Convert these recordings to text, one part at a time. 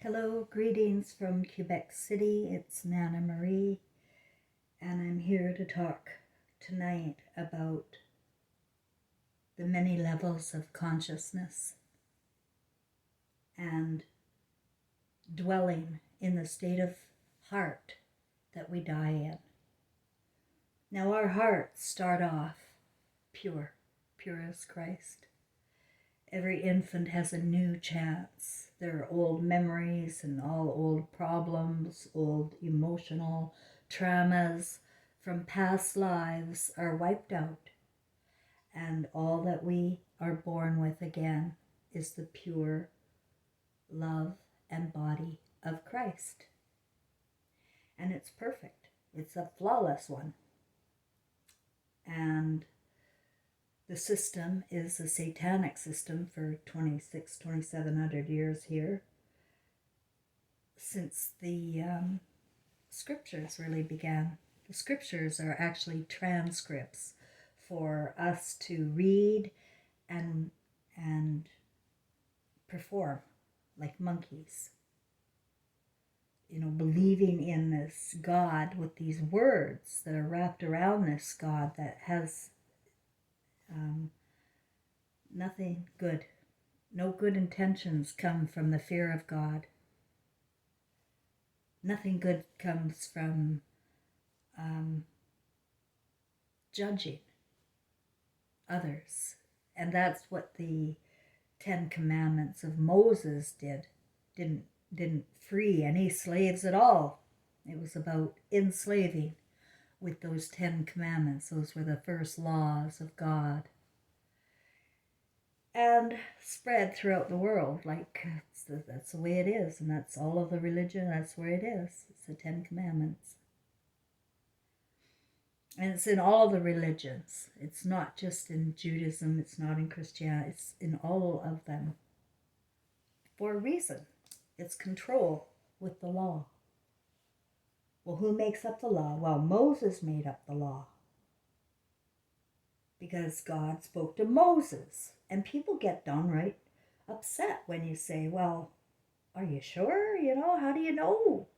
Hello, greetings from Quebec City. It's Nana Marie, and I'm here to talk tonight about the many levels of consciousness and dwelling in the state of heart that we die in. Now, our hearts start off pure as Christ. Every infant has a new chance. There are old memories and all old problems, old emotional traumas from past lives are wiped out. And all that we are born with again is the pure love and body of Christ. And it's perfect. It's a flawless one. And the system is a satanic system for 2,700 years here, since the scriptures really began. The scriptures are actually transcripts for us to read and perform like monkeys. You know, believing in this God with these words that are wrapped around this God that has nothing good. No good intentions come from the fear of God. Nothing good comes from judging others. And that's what the 10 Commandments of Moses did. Didn't free any slaves at all. It was about enslaving with those 10 Commandments. Those were the first laws of God. And spread throughout the world, like that's the way it is, and that's all of the religion, that's where it is. It's the 10 Commandments. And it's in all the religions. It's not just in Judaism, it's not in Christianity, it's in all of them. For a reason. It's control with the law. Well, who makes up the law? Well, Moses made up the law. Because God spoke to Moses. And people get downright upset when you say, well, are you sure? You know, how do you know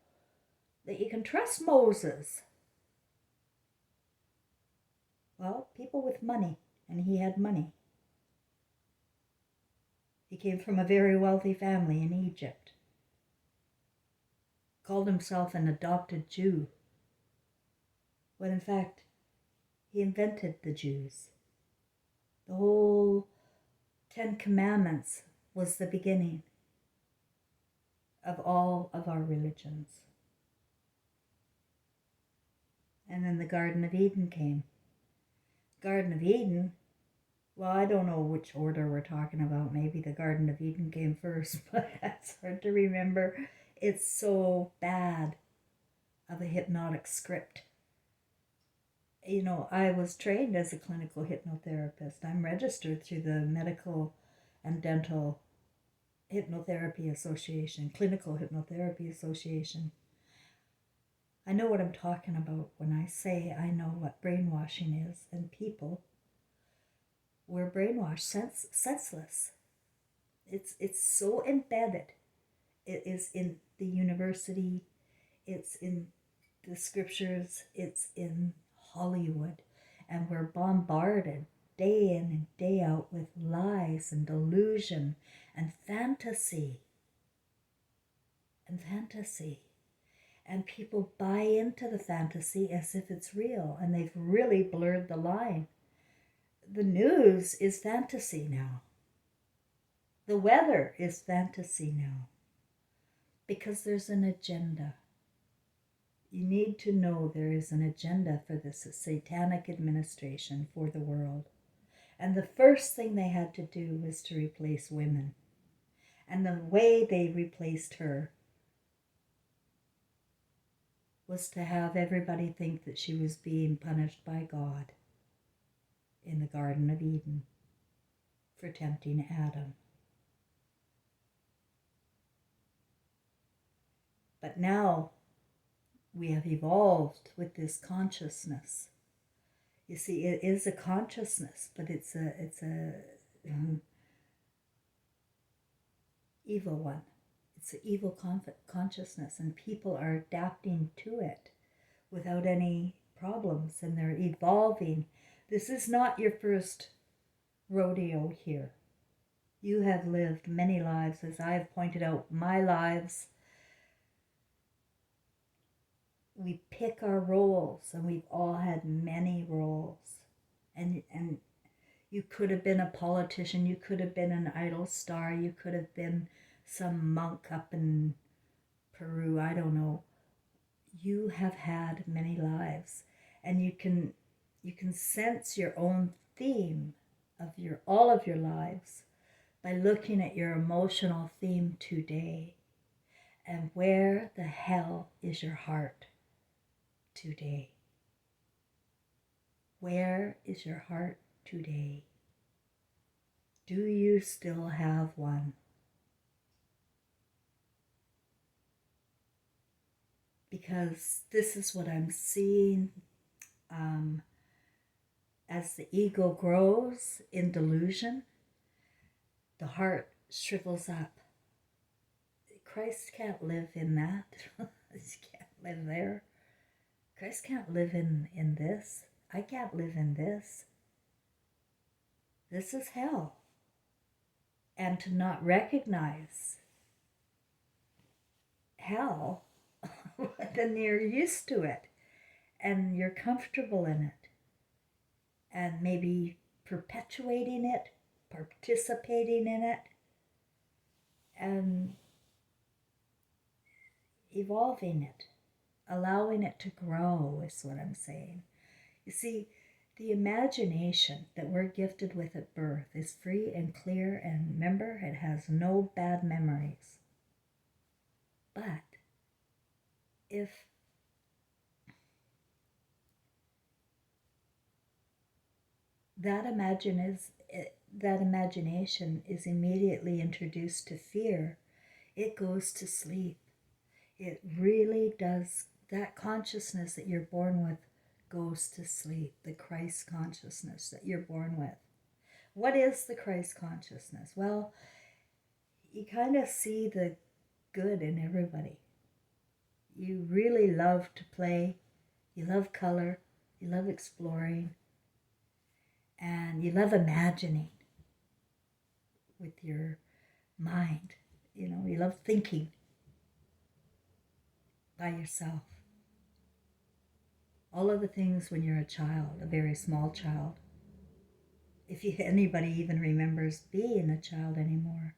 that you can trust Moses? Well, people with money, and he had money. He came from a very wealthy family in Egypt. Called himself an adopted Jew, when in fact, he invented the Jews. The whole 10 Commandments was the beginning of all of our religions. And then the Garden of Eden came. Garden of Eden, well, I don't know which order we're talking about. Maybe the Garden of Eden came first, but that's hard to remember. It's so bad of a hypnotic script. You know, I was trained as a clinical hypnotherapist. I'm registered through the Medical and Dental Hypnotherapy Association, Clinical Hypnotherapy Association. I know what I'm talking about when I say I know what brainwashing is, and people were brainwashed, senseless. It's so embedded. It is in the university, it's in the scriptures, it's in Hollywood, and we're bombarded day in and day out with lies and delusion and fantasy. And people buy into the fantasy as if it's real, and they've really blurred the line. The news is fantasy now. The weather is fantasy now. Because there's an agenda. You need to know there is an agenda for this satanic administration for the world. And the first thing they had to do was to replace women. And the way they replaced her was to have everybody think that she was being punished by God in the Garden of Eden for tempting Adam. But now we have evolved with this consciousness. You see, it is a consciousness, but it's a evil one. It's an evil consciousness, and people are adapting to it without any problems, and they're evolving. This is not your first rodeo here. You have lived many lives, as I have pointed out, my lives. We pick our roles, and we've all had many roles. And you could have been a politician, you could have been an idol star, you could have been some monk up in Peru, I don't know. You have had many lives, and you can sense your own theme of all of your lives by looking at your emotional theme today. And where the hell is your heart today? Where is your heart today? Do you still have one? Because this is what I'm seeing as the ego grows in delusion, the heart shrivels up. Christ can't live in that. He can't live there. Christ can't live in this. I can't live in this. This is hell. And to not recognize hell, then you're used to it and you're comfortable in it, and maybe perpetuating it, participating in it, and evolving it, allowing it to grow is what I'm saying. You see, the imagination that we're gifted with at birth is free and clear, and remember, it has no bad memories. But if that imagination is immediately introduced to fear, it goes to sleep. It really does. That consciousness that you're born with goes to sleep. The Christ consciousness that you're born with. What is the Christ consciousness? Well, you kind of see the good in everybody. You really love to play. You love color. You love exploring. And you love imagining with your mind. You know, you love thinking by yourself. All of the things when you're a child, a very small child. If anybody even remembers being a child anymore.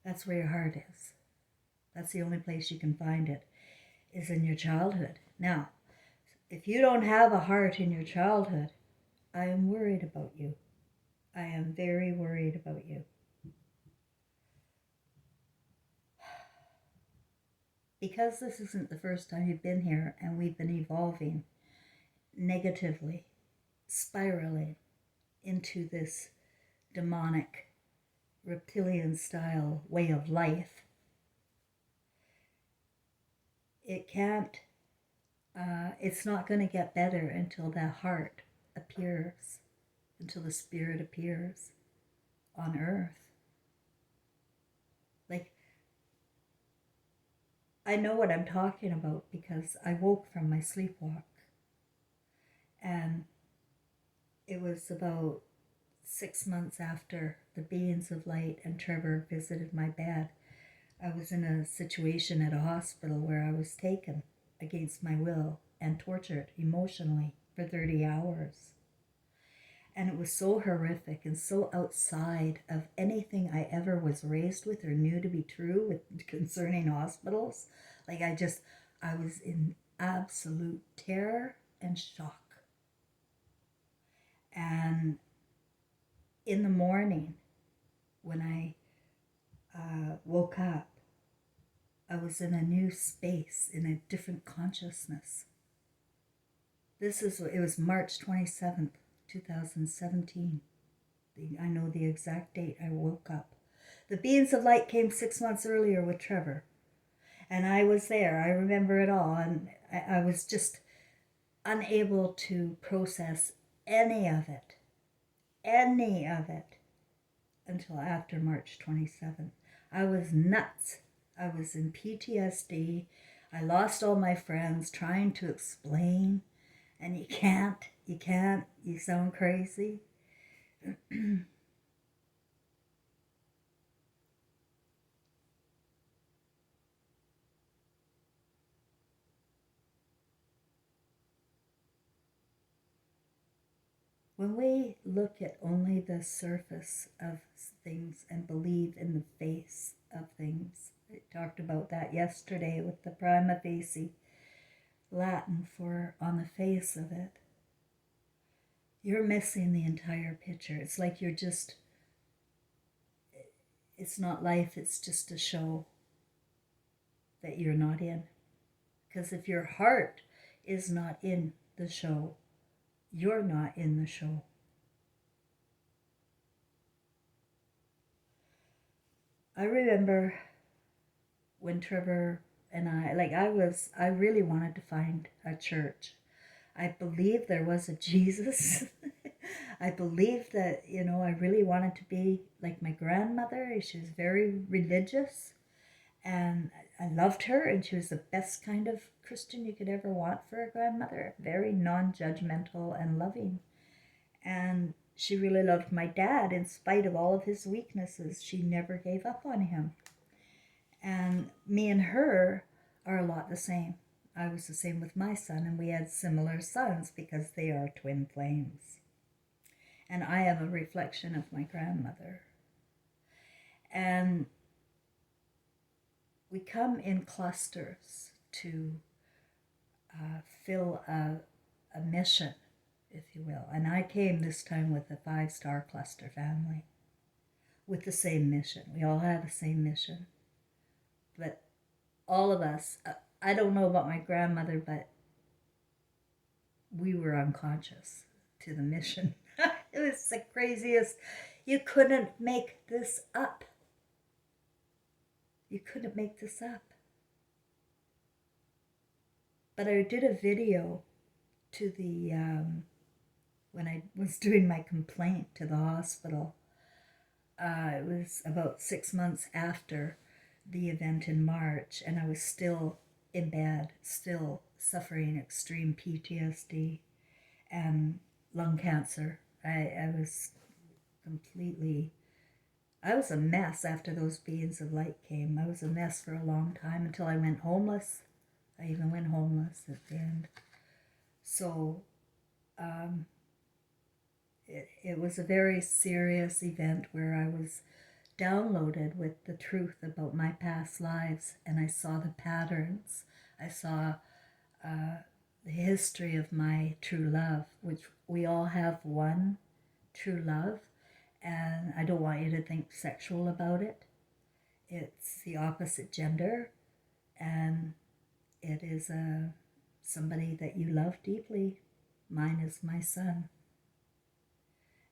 That's where your heart is. That's the only place you can find it, is in your childhood. Now, if you don't have a heart in your childhood, I am worried about you. I am very worried about you. Because this isn't the first time you've been here, and we've been evolving negatively, spiraling into this demonic, reptilian style way of life, it's not going to get better until that heart appears, until the spirit appears on earth. Like, I know what I'm talking about because I woke from my sleepwalk, and it was about 6 months after the beings of light and Trevor visited my bed. I was in a situation at a hospital where I was taken against my will and tortured emotionally for 30 hours. And it was so horrific and so outside of anything I ever was raised with or knew to be true with concerning hospitals. Like I was in absolute terror and shock. And in the morning, when I woke up, I was in a new space, in a different consciousness. It was March 27th, 2017. I know the exact date I woke up. The beings of light came 6 months earlier with Trevor. And I was there. I remember it all. And I was just unable to process any of it. Any of it. until after March 27th. I was nuts. I was in PTSD. I lost all my friends trying to explain, and you can't, you sound crazy. When we look at only the surface of things and believe in the face of things, I talked about that yesterday with the prima facie, Latin for on the face of it, you're missing the entire picture. It's like you're just, it's not life, it's just a show that you're not in. Because if your heart is not in the show, you're not in the show. I remember when Trevor and I really wanted to find a church. I believed there was a Jesus. I believed that, I really wanted to be like my grandmother. She was very religious, and I loved her, and she was the best kind of Christian you could ever want for a grandmother. Very non-judgmental and loving. And she really loved my dad in spite of all of his weaknesses. She never gave up on him. And me and her are a lot the same. I was the same with my son, and we had similar sons because they are twin flames. And I am a reflection of my grandmother. And we come in clusters to fill a mission, if you will. And I came this time with a 5-star cluster family with the same mission. We all had the same mission. But all of us, I don't know about my grandmother, but we were unconscious to the mission. It was the craziest. You couldn't make this up. You couldn't make this up. But I did a video to the, when I was doing my complaint to the hospital. It was about 6 months after the event in March, and I was still in bed, still suffering extreme PTSD and lung cancer. I was completely, I was a mess after those beings of light came. I was a mess for a long time until I went homeless. I even went homeless at the end. So it was a very serious event where I was downloaded with the truth about my past lives, and I saw the patterns. I saw the history of my true love, which we all have one true love, and I don't want you to think sexual about it. It's the opposite gender, and it is somebody that you love deeply. Mine is my son.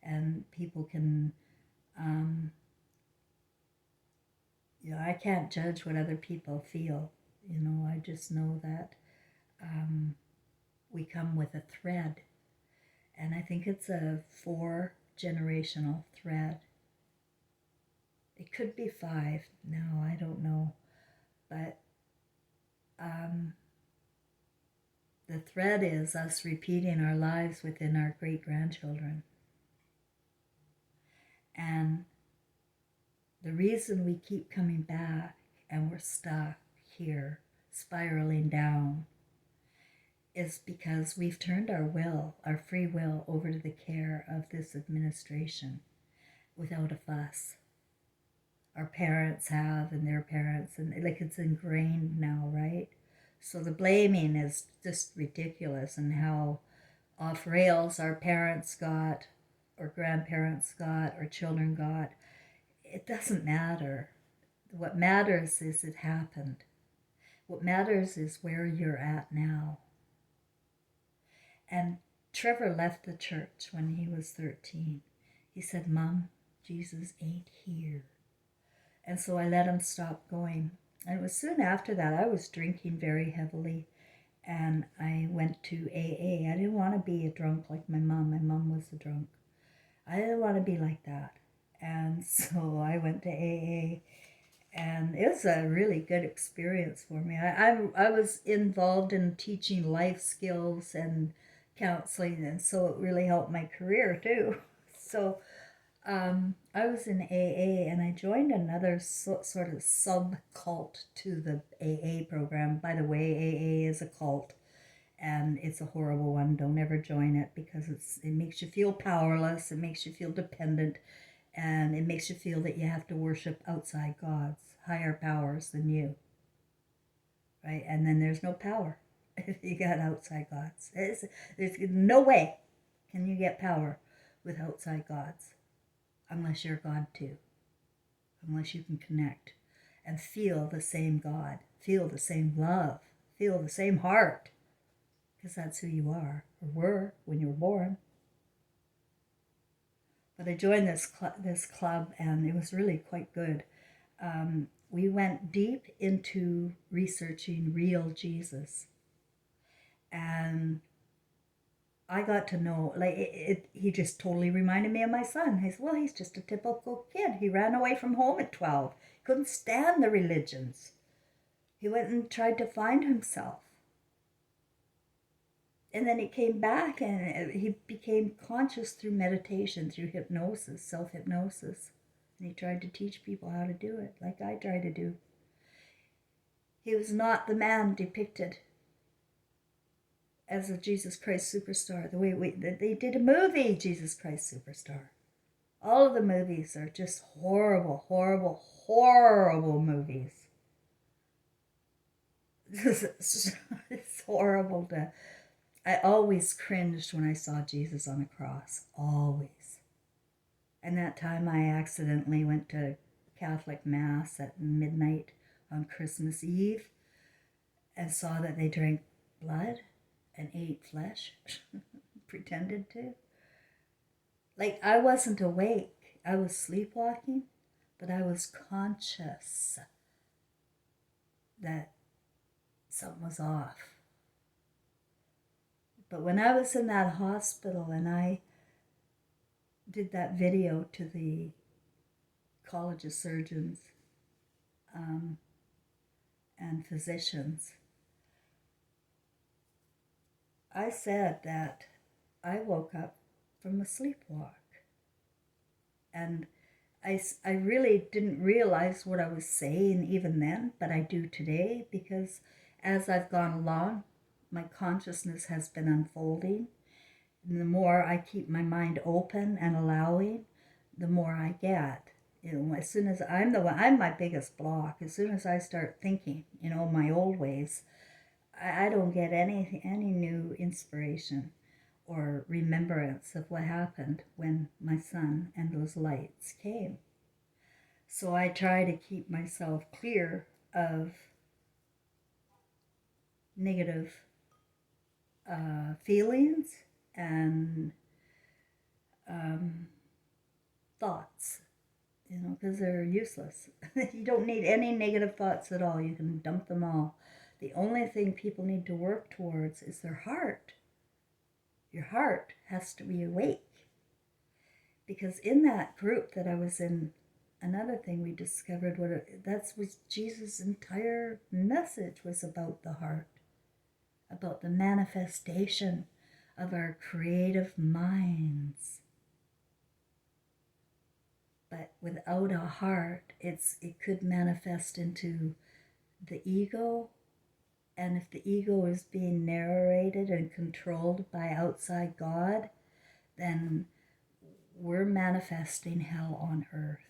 And people can, I can't judge what other people feel. I just know that we come with a thread. And I think it's a 4-generational thread. It could be 5 now, I don't know. But the thread is us repeating our lives within our great-grandchildren. And the reason we keep coming back and we're stuck here, spiraling down, is because we've turned our will, our free will, over to the care of this administration without a fuss. Our parents have, and their parents, and it's ingrained now, right? So the blaming is just ridiculous, and how off rails our parents got, or grandparents got, or children got. It doesn't matter. What matters is it happened. What matters is where you're at now. And Trevor left the church when he was 13. He said, "Mom, Jesus ain't here." And so I let him stop going. And it was soon after that I was drinking very heavily, and I went to AA. I didn't want to be a drunk like my mom. My mom was a drunk. I didn't want to be like that. And so I went to AA, and it was a really good experience for me. I was involved in teaching life skills and counseling, and so it really helped my career too. So I was in AA, and I joined another sort of sub cult to the AA program. By the way, AA is a cult, and it's a horrible one. Don't ever join it, because it makes you feel powerless, it makes you feel dependent, and it makes you feel that you have to worship outside gods, higher powers than you, right? And then there's no power if you got outside gods. There's no way can you get power with outside gods unless you're God too, unless you can connect and feel the same God, feel the same love, feel the same heart, because that's who you are or were when you were born. But I joined this club, and it was really quite good. We went deep into researching real Jesus, and I got to know, like, he just totally reminded me of my son. He said, well, he's just a typical kid. He ran away from home at 12. He couldn't stand the religions. He went and tried to find himself. And then he came back, and he became conscious through meditation, through hypnosis, self-hypnosis. And he tried to teach people how to do it, like I try to do. He was not the man depicted as a Jesus Christ superstar, the way they did a movie, Jesus Christ Superstar. All of the movies are just horrible, horrible, horrible movies. It's horrible to... I always cringed when I saw Jesus on a cross, always. And that time I accidentally went to Catholic Mass at midnight on Christmas Eve and saw that they drank blood and ate flesh, pretended to. Like, I wasn't awake. I was sleepwalking, but I was conscious that something was off. But when I was in that hospital and I did that video to the College of Surgeons and physicians, I said that I woke up from a sleepwalk. And I really didn't realize what I was saying even then, but I do today, because as I've gone along, my consciousness has been unfolding. And the more I keep my mind open and allowing, the more I get. You know, as soon as I'm my biggest block. As soon as I start thinking, my old ways, I don't get any new inspiration or remembrance of what happened when my son and those lights came. So I try to keep myself clear of negative feelings and thoughts, because they're useless. You don't need any negative thoughts at all. You can dump them all. The only thing people need to work towards is their heart. Your heart has to be awake. Because in that group that I was in, another thing we discovered, that was Jesus' entire message was about the heart, about the manifestation of our creative minds. But without a heart, it could manifest into the ego. And if the ego is being narrated and controlled by outside God, then we're manifesting hell on earth.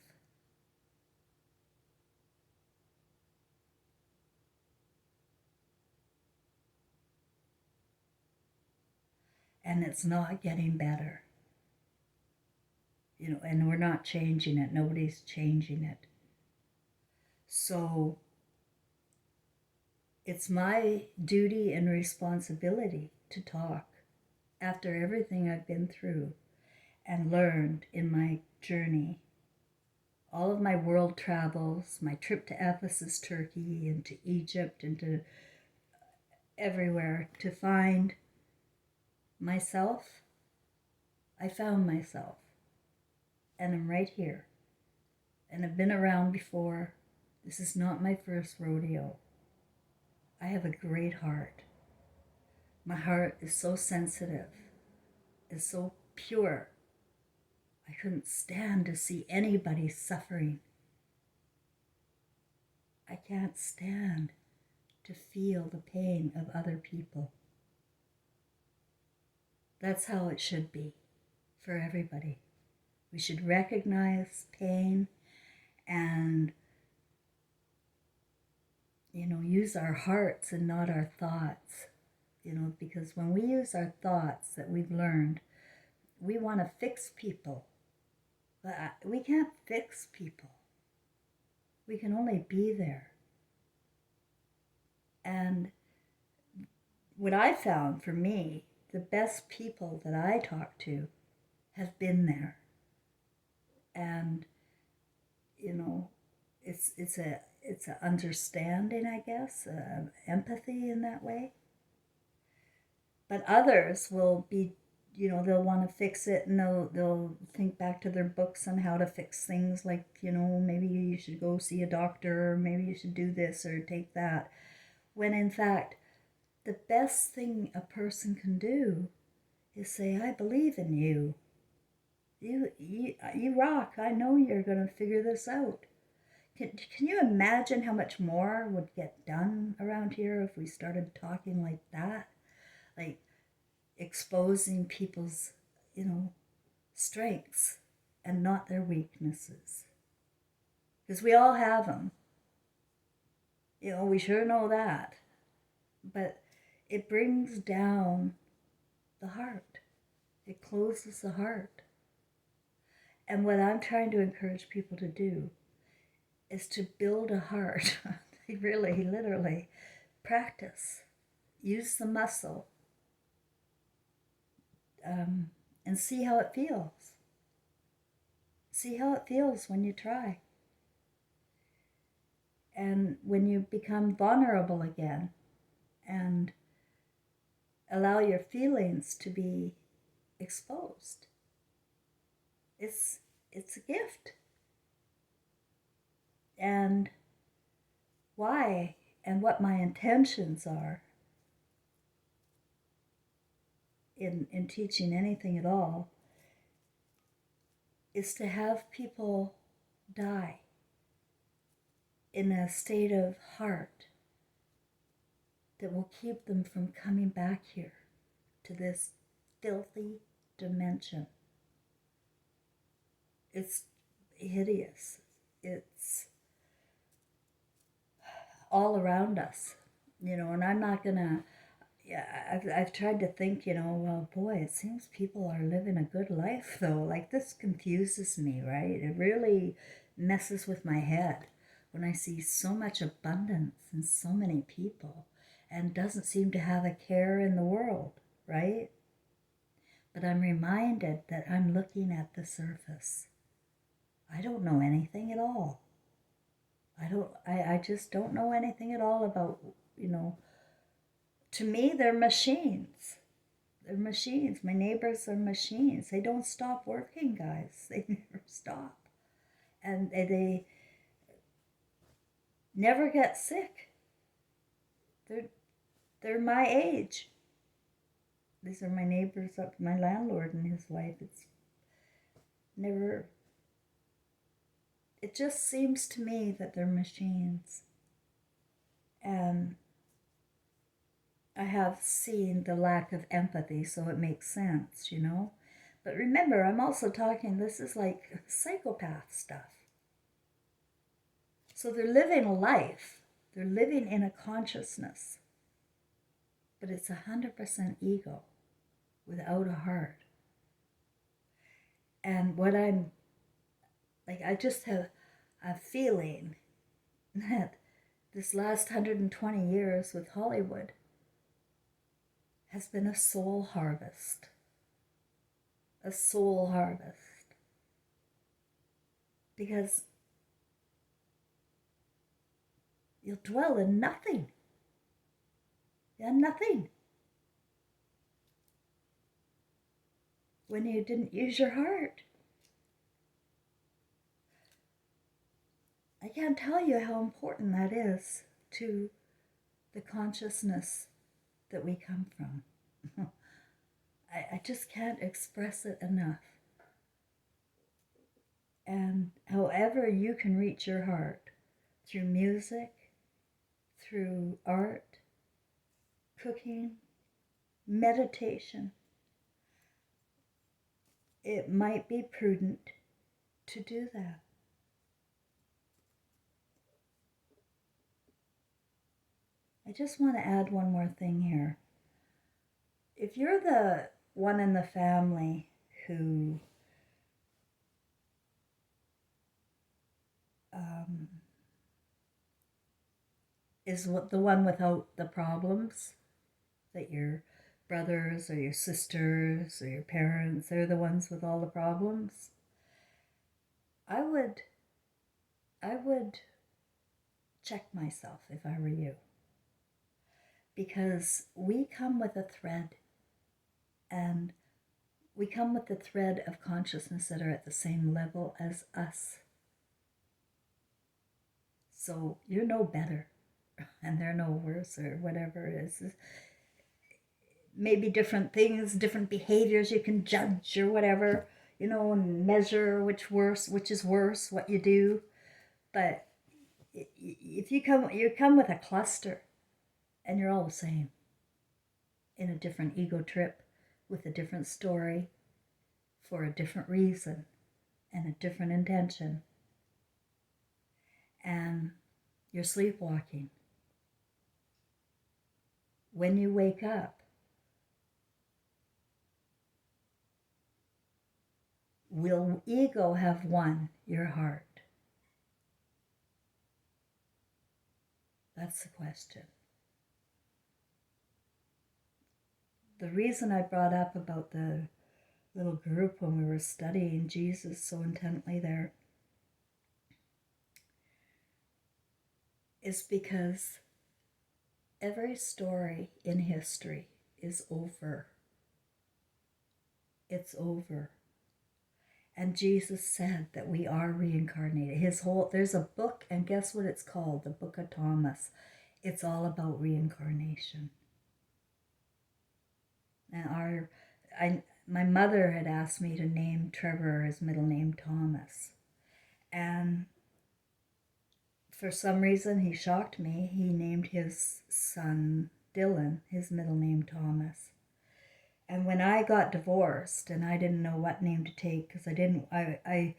And it's not getting better. And we're not changing it. Nobody's changing it. So it's my duty and responsibility to talk after everything I've been through and learned in my journey. All of my world travels, my trip to Ephesus, Turkey, and to Egypt, and to everywhere to find myself. I found myself, and I'm right here. and I've been around before. This is not my first rodeo. I have a great heart. My heart is so sensitive, is so pure. I couldn't stand to see anybody suffering. I can't stand to feel the pain of other people. That's how it should be for everybody. We should recognize pain and, use our hearts and not our thoughts. Because when we use our thoughts that we've learned, we want to fix people. But we can't fix people. We can only be there. And what I found for me, the best people that I talk to have been there. And, it's a understanding, I guess, empathy in that way. But others will be, they'll want to fix it, and they'll think back to their books on how to fix things, like, maybe you should go see a doctor, or maybe you should do this or take that. When in fact, the best thing a person can do is say, I believe in you. You rock. I know you're going to figure this out. Can you imagine how much more would get done around here if we started talking like that? Like exposing people's, strengths and not their weaknesses. Because we all have them. We sure know that. But it brings down the heart. It closes the heart. And what I'm trying to encourage people to do is to build a heart. Really, literally, practice. Use the muscle. And see how it feels. See how it feels when you try. And when you become vulnerable again and allow your feelings to be exposed, it's a gift. And why and what my intentions are in teaching anything at all is to have people die in a state of heart that will keep them from coming back here to this filthy dimension. It's hideous. It's all around us, and I'm not gonna, I've tried to think, well, boy, it seems people are living a good life though. Like, this confuses me, right? It really messes with my head when I see so much abundance in so many people and doesn't seem to have a care in the world, right? But I'm reminded that I'm looking at the surface. I don't know anything at all. I just don't know anything at all about, to me, they're machines. They're machines. My neighbors are machines. They don't stop working, guys. They never stop. And they never get sick. They're my age. These are my neighbors, my landlord and his wife. It's never... It just seems to me that they're machines. And I have seen the lack of empathy, so it makes sense, But remember, I'm also talking, this is like psychopath stuff. So they're living a life. They're living in a consciousness. But it's 100% ego without a heart. And what I'm, like, I just have a feeling that this last 120 years with Hollywood has been a soul harvest. A soul harvest. Because you'll dwell in nothing. Yeah, nothing. When you didn't use your heart. I can't tell you how important that is to the consciousness that we come from. I just can't express it enough. And however you can reach your heart, through music, through art, cooking, meditation, it might be prudent to do that. I just want to add one more thing here. If you're the one in the family who is the one without the problems, that your brothers or your sisters or your parents, they're the ones with all the problems, I would check myself if I were you. Because we come with a thread, and we come with the thread of consciousness that are at the same level as us. So you're no better, and they're no worse, or whatever it is. Maybe different things, different behaviors you can judge or whatever, and measure which is worse, what you do. But if you come with a cluster, and you're all the same, in a different ego trip, with a different story, for a different reason, and a different intention, and you're sleepwalking. When you wake up, will ego have won your heart? That's the question. The reason I brought up about the little group when we were studying Jesus so intently there is because every story in history is over. It's over. And Jesus said that we are reincarnated. There's a book, and guess what it's called? The Book of Thomas. It's all about reincarnation. And my mother had asked me to name Trevor, his middle name Thomas. And for some reason, he shocked me. He named his son Dylan, his middle name Thomas. And when I got divorced and I didn't know what name to take, because I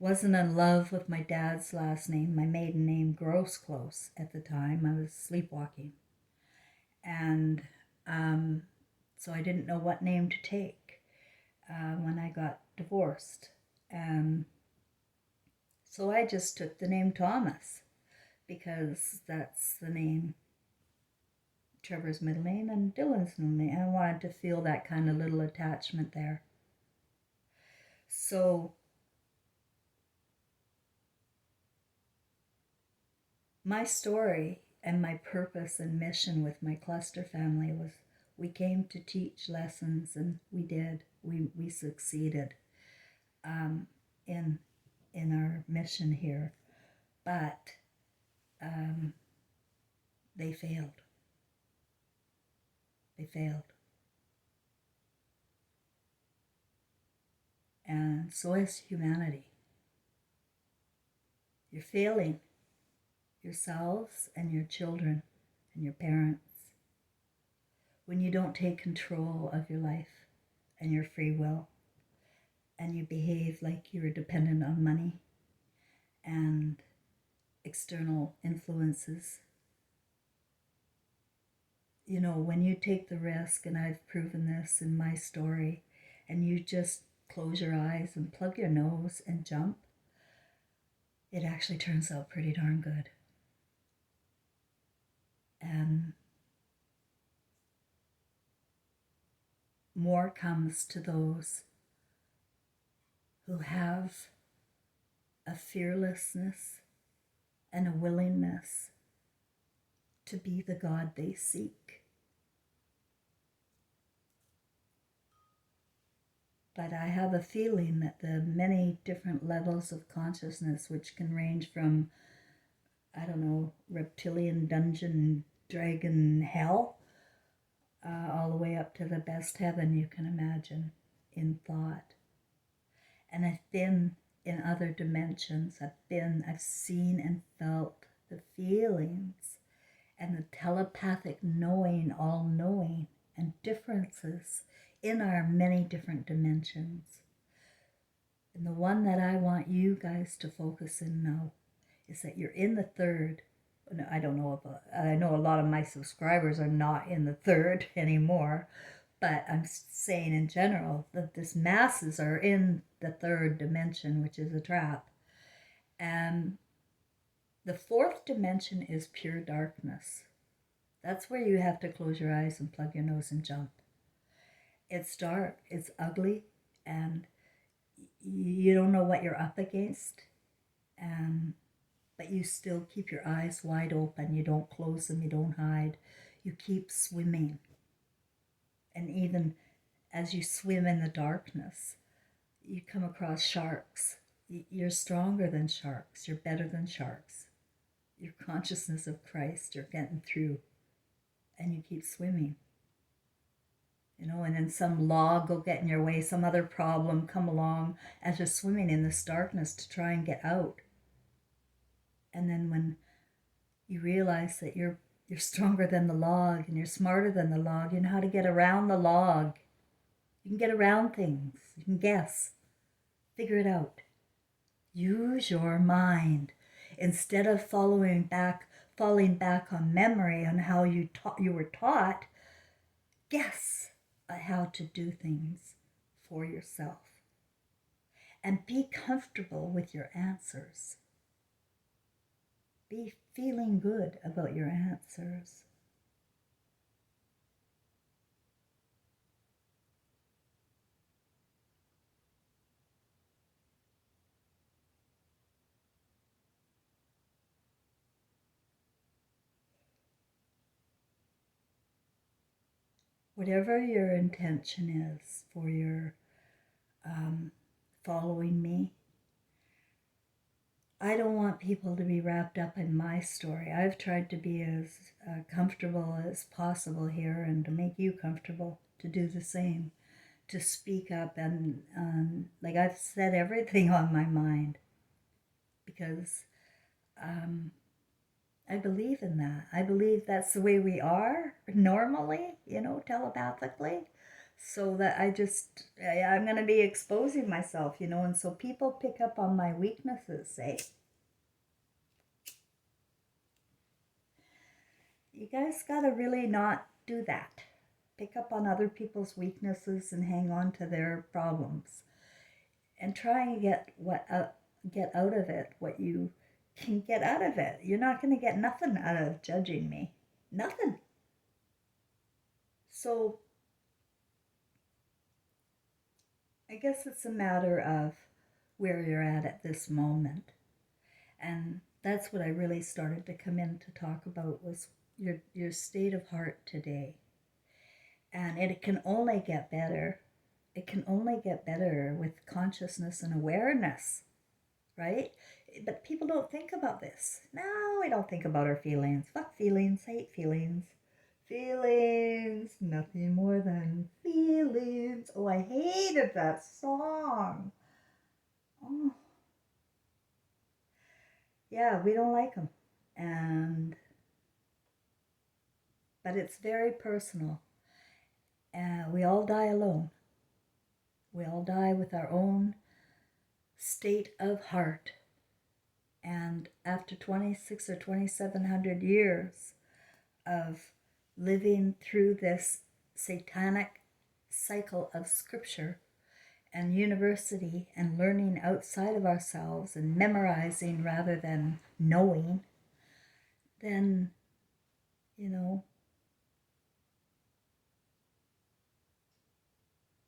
wasn't in love with my dad's last name, my maiden name, Grossclose, at the time. I was sleepwalking. And so I didn't know what name to take when I got divorced. So I just took the name Thomas, because that's the name, Trevor's middle name and Dylan's middle name. I wanted to feel that kind of little attachment there. So my story and my purpose and mission with my cluster family was, we came to teach lessons, and we did. We succeeded in our mission here, but they failed. They failed. And so is humanity. You're failing yourselves and your children and your parents when you don't take control of your life and your free will, and you behave like you're dependent on money and external influences. When you take the risk, and I've proven this in my story, and you just close your eyes and plug your nose and jump, it actually turns out pretty darn good. And more comes to those who have a fearlessness and a willingness to be the God they seek. But I have a feeling that the many different levels of consciousness, which can range from I don't know, reptilian dungeon dragon hell, all the way up to the best heaven you can imagine in thought. And I've been in other dimensions. I've seen and felt the feelings and the telepathic knowing, all knowing, and differences in our many different dimensions. And the one that I want you guys to focus in now is that you're in the third. I don't know if I know a lot of my subscribers are not in the third anymore, but I'm saying in general that this masses are in the third dimension, which is a trap. And the fourth dimension is pure darkness. That's where you have to close your eyes and plug your nose and jump. It's dark, it's ugly, and you don't know what you're up against. But you still keep your eyes wide open. You don't close them, you don't hide. You keep swimming. And even as you swim in the darkness, you come across sharks. You're stronger than sharks. You're better than sharks. Your consciousness of Christ, you're getting through. And you keep swimming. And then some log will get in your way, some other problem come along as you're swimming in this darkness to try and get out. And then when you realize that you're stronger than the log and you're smarter than the log, you know how to get around the log. You can get around things. You can guess. Figure it out. Use your mind. Instead of falling back on memory on how you were taught, guess how to do things for yourself. And be comfortable with your answers. Be feeling good about your answers. Whatever your intention is for your following me, I don't want people to be wrapped up in my story. I've tried to be as comfortable as possible here and to make you comfortable to do the same, to speak up and like I've said everything on my mind because I believe in that. I believe that's the way we are normally, telepathically. So that I'm going to be exposing myself, and so people pick up on my weaknesses, say, you guys got to really not do that. Pick up on other people's weaknesses and hang on to their problems. And try and get out of it what you can get out of it. You're not going to get nothing out of judging me. Nothing. So I guess it's a matter of where you're at this moment. And that's what I really started to come in to talk about was your state of heart today. And it can only get better. It can only get better with consciousness and awareness, right? But people don't think about this. No, we don't think about our feelings. Fuck feelings, hate feelings. Feelings, nothing more than feelings. Oh, I hated that song. Oh. Yeah, we don't like them. But it's very personal. We all die alone. We all die with our own state of heart. And after 26 or 2700 years of living through this satanic cycle of scripture and university and learning outside of ourselves and memorizing rather than knowing, then,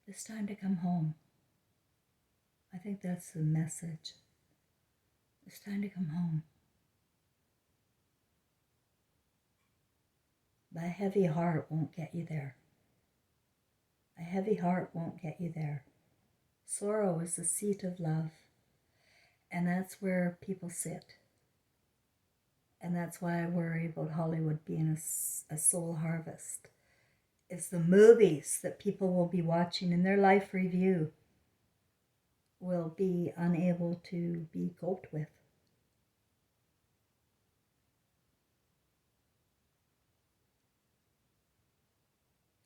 it's time to come home. I think that's the message. It's time to come home. But a heavy heart won't get you there. A heavy heart won't get you there. Sorrow is the seat of love. And that's where people sit. And that's why I worry about Hollywood being a soul harvest. It's the movies that people will be watching in their life review will be unable to be coped with.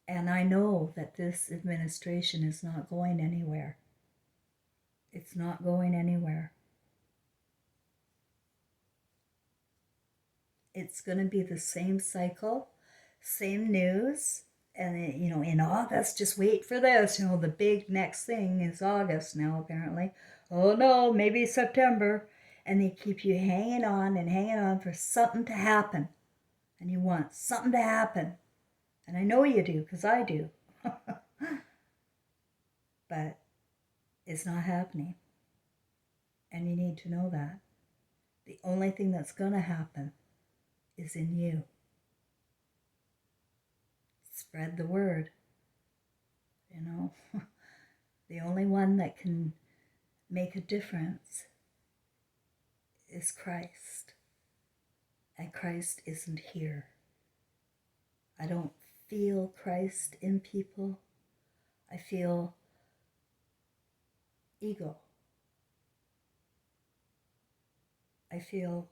And I know that this administration is not going anywhere. It's not going anywhere. It's going to be the same cycle, same news. And, in August, just wait for this. The big next thing is August now, apparently. Oh no, maybe September. And they keep you hanging on and hanging on for something to happen. And you want something to happen. And I know you do, because I do. But it's not happening. And you need to know that. The only thing that's going to happen is in you. Spread the word. The only one that can make a difference is Christ. And Christ isn't here. I don't feel Christ in people. I feel ego. I feel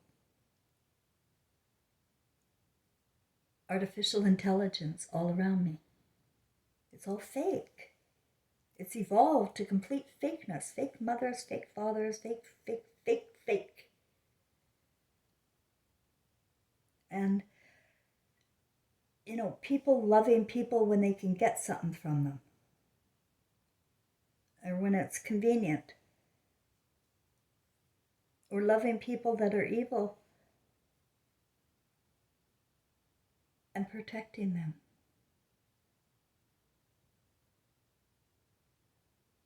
artificial intelligence all around me. It's all fake. It's evolved to complete fakeness. Fake mothers, fake fathers, fake. And, people loving people when they can get something from them. Or when it's convenient. Or loving people that are evil and protecting them.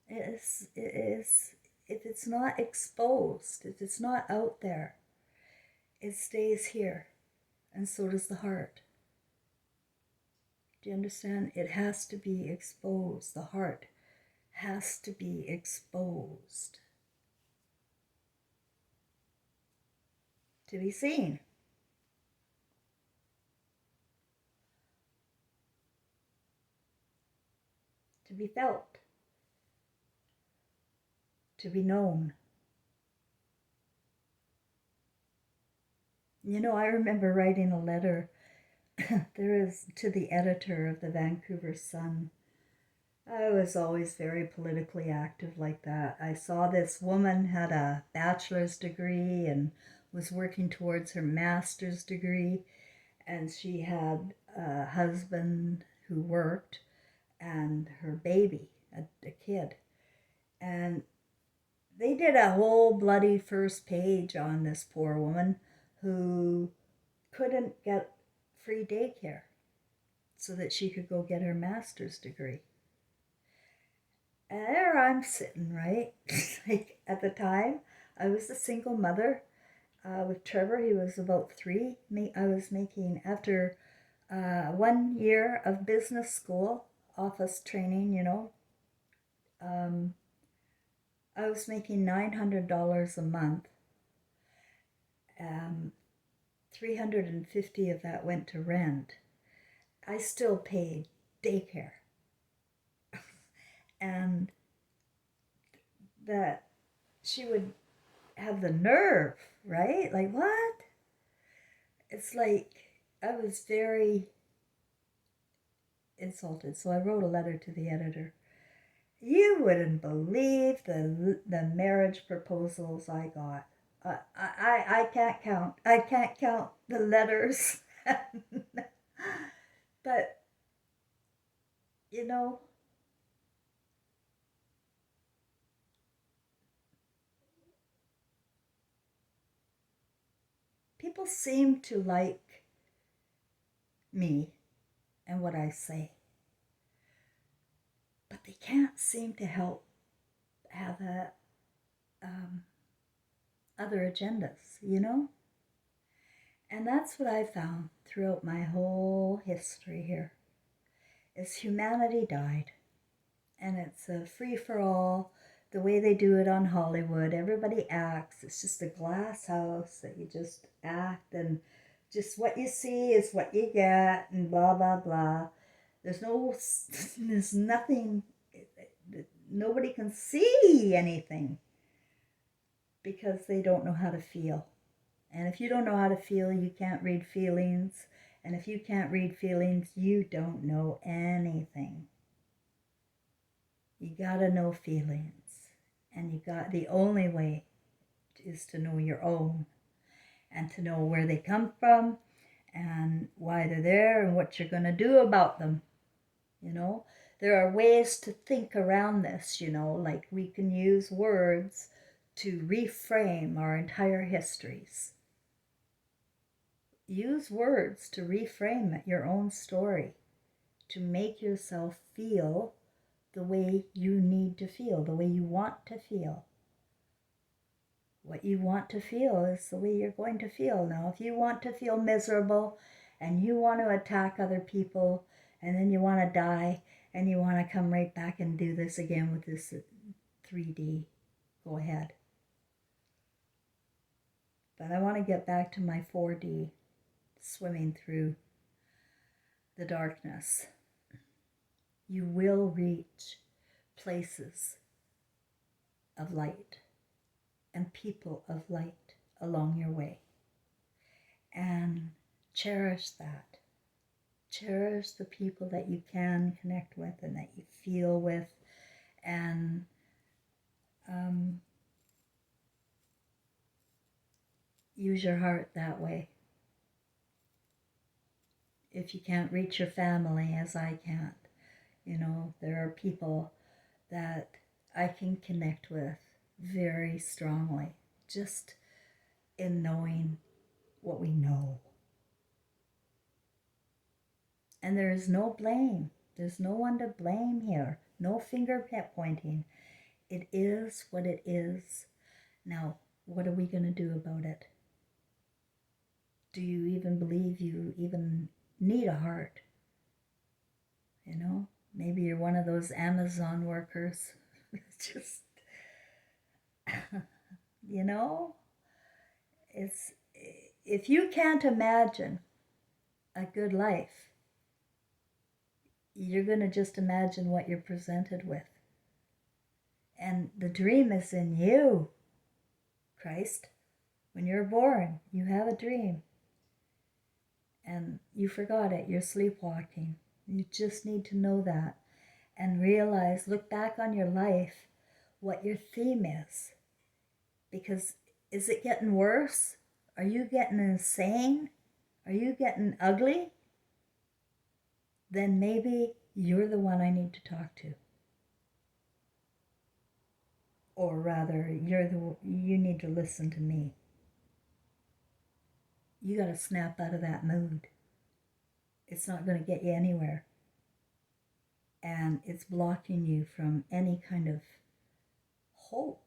It is, if it's not exposed, if it's not out there, it stays here, and so does the heart. Do you understand? It has to be exposed. The heart has to be exposed to be seen. To be felt. To be known. I remember writing a letter to the editor of the Vancouver Sun. I was always very politically active like that. I saw this woman had a bachelor's degree and was working towards her master's degree, and she had a husband who worked and her baby, a kid. And they did a whole bloody first page on this poor woman who couldn't get free daycare so that she could go get her master's degree. And there I'm sitting, right? Like at the time, I was a single mother with Trevor. He was about 3. I was making, after 1 year of business school, office training, I was making $900 a month. 350 of that went to rent. I still paid daycare. And that she would have the nerve, right? Like, what? It's like I was very insulted. So I wrote a letter to the editor. You wouldn't believe the marriage proposals I got. I can't count. I can't count the letters. But, people seem to like me and what I say. But they can't seem to have other agendas, And that's what I found throughout my whole history here, is humanity died. And it's a free-for-all. the way they do it on Hollywood. Everybody acts. It's just a glass house that you just act, and just what you see is what you get, and blah, blah, blah. There's nothing, nobody can see anything because they don't know how to feel. And if you don't know how to feel, you can't read feelings. And if you can't read feelings, you don't know anything. You gotta know feelings. And the only way is to know your own, and to know where they come from and why they're there and what you're gonna do about them. There are ways to think around this, like we can use words to reframe our entire histories. Use words to reframe your own story, to make yourself feel the way you need to feel, the way you want to feel. What you want to feel is the way you're going to feel. Now, if you want to feel miserable and you want to attack other people and then you want to die and you want to come right back and do this again with this 3D, go ahead. But I want to get back to my 4D, swimming through the darkness. You will reach places of light and people of light along your way. And cherish that. Cherish the people that you can connect with and that you feel with. And use your heart that way. If you can't reach your family, as I can't, there are people that I can connect with very strongly, just in knowing what we know. And there is no blame. There's no one to blame here. No finger pointing. It is what it is. Now, what are we going to do about it? Do you even believe you even need a heart? Maybe you're one of those Amazon workers. Just, it's, if you can't imagine a good life, you're going to just imagine what you're presented with. And the dream is in you, Christ. When you're born, you have a dream. And you forgot it. You're sleepwalking. You just need to know that. And realize, look back on your life, what your theme is. Because is it getting worse? Are you getting insane? Are you getting ugly? Then maybe you're the one I need to talk to. Or rather, you need to listen to me. You got to snap out of that mood. It's not going to get you anywhere. And it's blocking you from any kind of hope.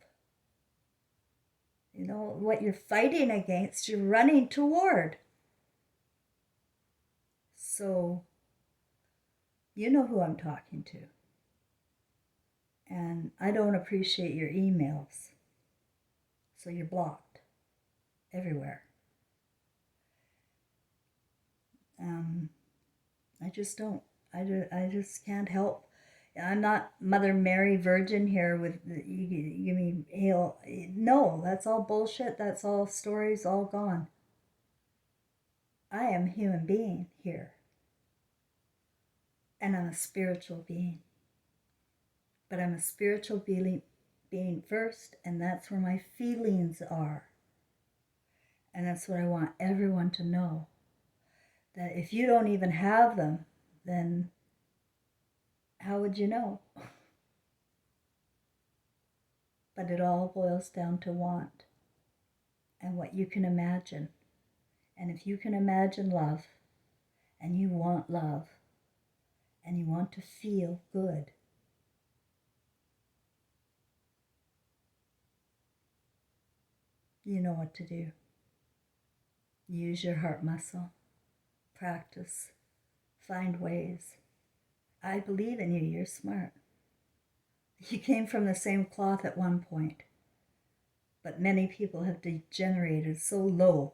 What you're fighting against, you're running toward. So, you know who I'm talking to. And I don't appreciate your emails. So you're blocked everywhere. I just don't. I just can't help. I'm not Mother Mary Virgin here with you give me hail. No, that's all bullshit. That's all stories, all gone. I am a human being here. And I'm a spiritual being. But I'm a spiritual being first, and that's where my feelings are. And that's what I want everyone to know. That if you don't even have them, then how would you know? But it all boils down to want and what you can imagine. And if you can imagine love, and you want love, and you want to feel good, you know what to do. Use your heart muscle. Practice. Find ways. I believe in you. You're smart. You came from the same cloth at one point, but many people have degenerated so low.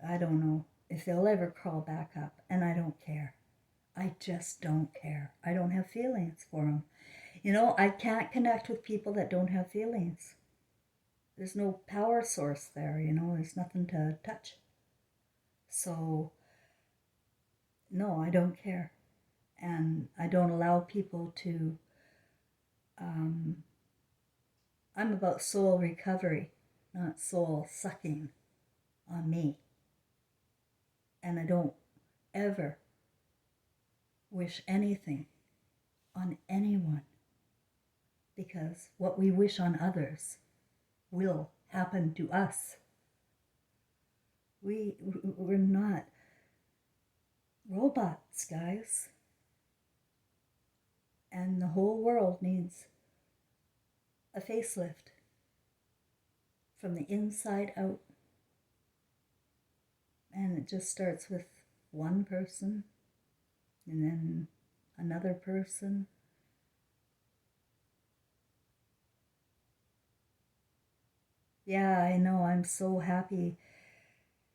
I don't know if they'll ever crawl back up, and I don't care. I just don't care. I don't have feelings for them. You know, I can't connect with people that don't have feelings. There's no power source there, you know, there's nothing to touch. So, no, I don't care. And I don't allow people to. I'm about soul recovery, not soul sucking on me. And I don't ever wish anything on anyone, because what we wish on others will happen to us. We're not robots, guys. And the whole world needs a facelift from the inside out. And it just starts with one person, and then another person. Yeah, I know. I'm so happy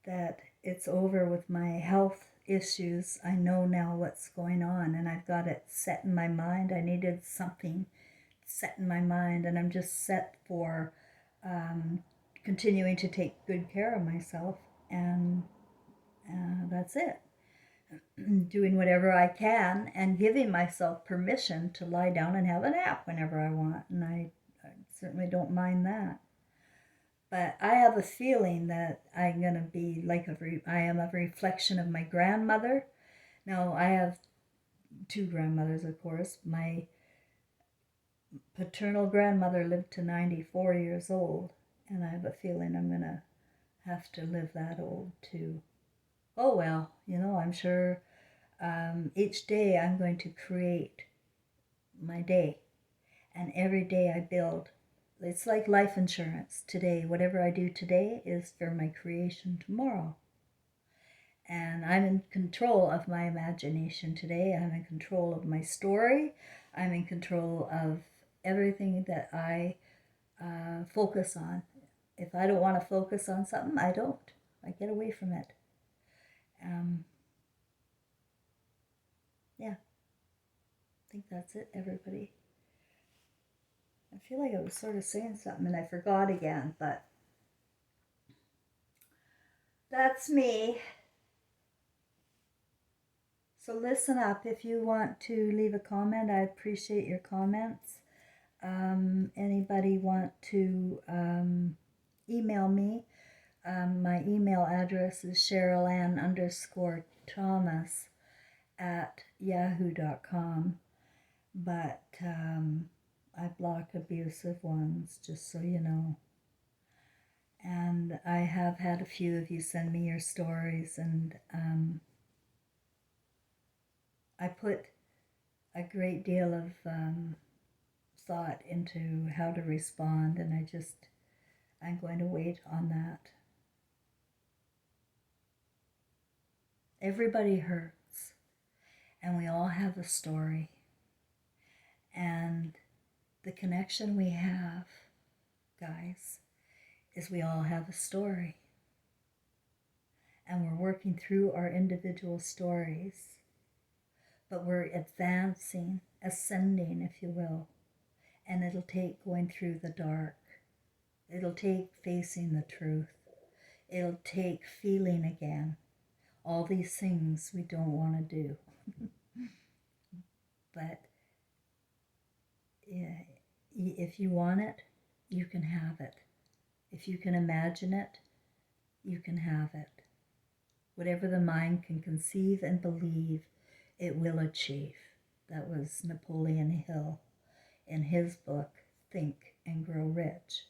that it's over with my health issues. I know now what's going on, and I've got it set in my mind. I needed something set in my mind, and I'm just set for continuing to take good care of myself, and that's it. Doing whatever I can and giving myself permission to lie down and have a nap whenever I want, and I certainly don't mind that. But I have a feeling that I'm going to be like I am a reflection of my grandmother. Now, I have two grandmothers, of course. My paternal grandmother lived to 94 years old, and I have a feeling I'm going to have to live that old too. Oh, well, you know, I'm sure each day I'm going to create my day, and every day I build. It's like life insurance. Today, whatever I do today is for my creation tomorrow. And I'm in control of my imagination today. I'm in control of my story. I'm in control of everything that I focus on. If I don't want to focus on something, I don't. I get away from it. Yeah, I think that's it, everybody. I feel like I was sort of saying something and I forgot again, but that's me. So listen up. If you want to leave a comment, I appreciate your comments. Anybody want to email me? My email address is cherylann_Thomas@yahoo.com. But I block abusive ones, just so you know. And I have had a few of you send me your stories, and I put a great deal of thought into how to respond, and I'm going to wait on that. Everybody hurts, and we all have a story. And the connection we have, guys, is we all have a story. And we're working through our individual stories, but we're advancing, ascending, if you will. And it'll take going through the dark. It'll take facing the truth. It'll take feeling again. All these things we don't want to do. But yeah, if you want it, you can have it. If you can imagine it, you can have it. Whatever the mind can conceive and believe, it will achieve. That was Napoleon Hill in his book, Think and Grow Rich,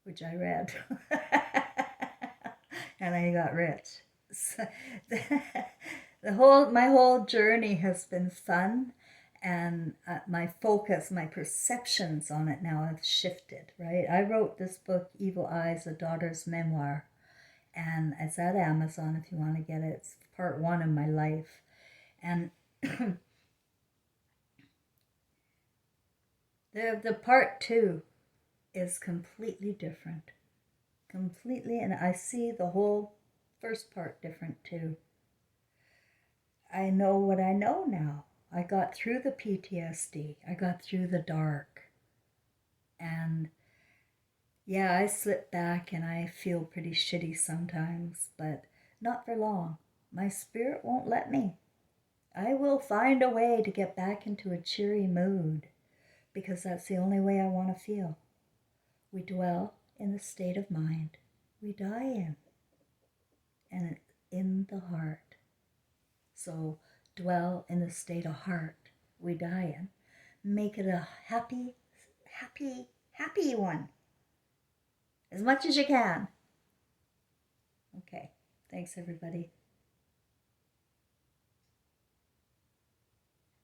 which I read. And I got rich. So my whole journey has been fun, and my focus, my perceptions on it now have shifted, right? I wrote this book, Evil Eyes, A Daughter's Memoir, and it's at Amazon if you want to get it. It's part 1 of my life. And The part 2 is completely different. Completely, and I see the whole first part different too. I know what I know now. I got through the PTSD. I got through the dark. And yeah, I slip back and I feel pretty shitty sometimes, but not for long. My spirit won't let me. I will find a way to get back into a cheery mood because that's the only way I want to feel. We dwell in the state of mind we die in, and it's in the heart. So dwell in the state of heart we die in. Make it a happy, happy, happy one. As much as you can. Okay. Thanks, everybody.